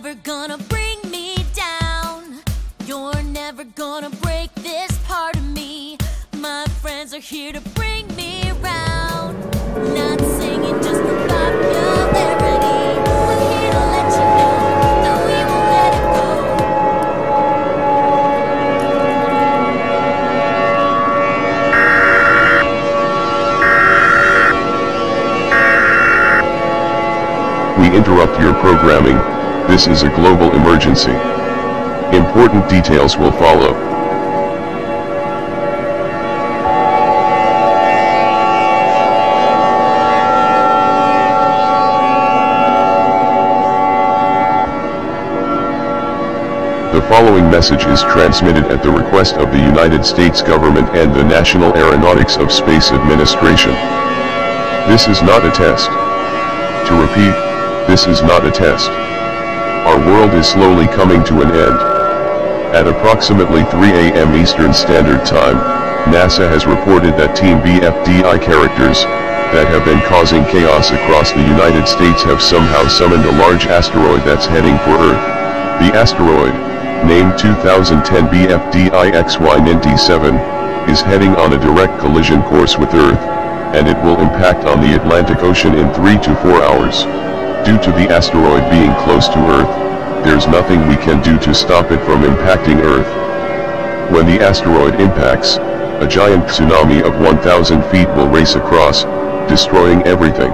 never gonna bring me down. You're never gonna break this part of me. My friends are here to bring me around. Not singing just for popularity. We're here to let you know that we won't let it go. We interrupt your programming. This is a global emergency. Important details will follow. The following message is transmitted at the request of the United States government and the National Aeronautics of Space Administration. This is not a test. To repeat, this is not a test. Our world is slowly coming to an end. At approximately 3 a.m. Eastern Standard Time, NASA has reported that Team BFDI characters that have been causing chaos across the United States have somehow summoned a large asteroid that's heading for Earth. The asteroid, named 2010 BFDI XY97, is heading on a direct collision course with Earth, and it will impact on the Atlantic Ocean in 3 to 4 hours. Due to the asteroid being close to Earth, there's nothing we can do to stop it from impacting Earth. When the asteroid impacts, a giant tsunami of 1,000 feet will race across, destroying everything.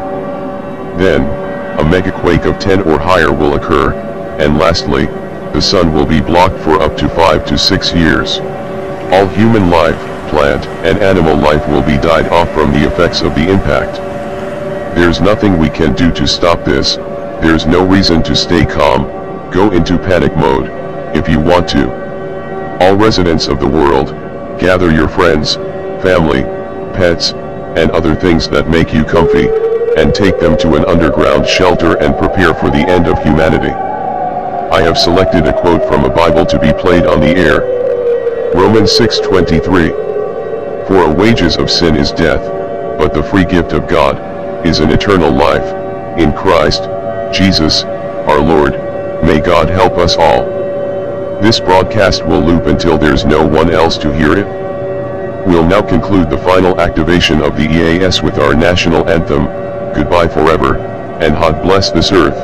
Then, a megaquake of 10 or higher will occur, and lastly, the sun will be blocked for up to 5 to 6 years. All human life, plant, and animal life will be died off from the effects of the impact. There's nothing we can do to stop this. There's no reason to stay calm. Go into panic mode, if you want to. All residents of the world, gather your friends, family, pets, and other things that make you comfy, and take them to an underground shelter and prepare for the end of humanity. I have selected a quote from a Bible to be played on the air. Romans 6:23. For the wages of sin is death, but the free gift of God is an eternal life, in Christ Jesus, our Lord. May God help us all. This broadcast will loop until there's no one else to hear it. We'll now conclude the final activation of the EAS with our national anthem, Goodbye Forever, and God Bless this Earth.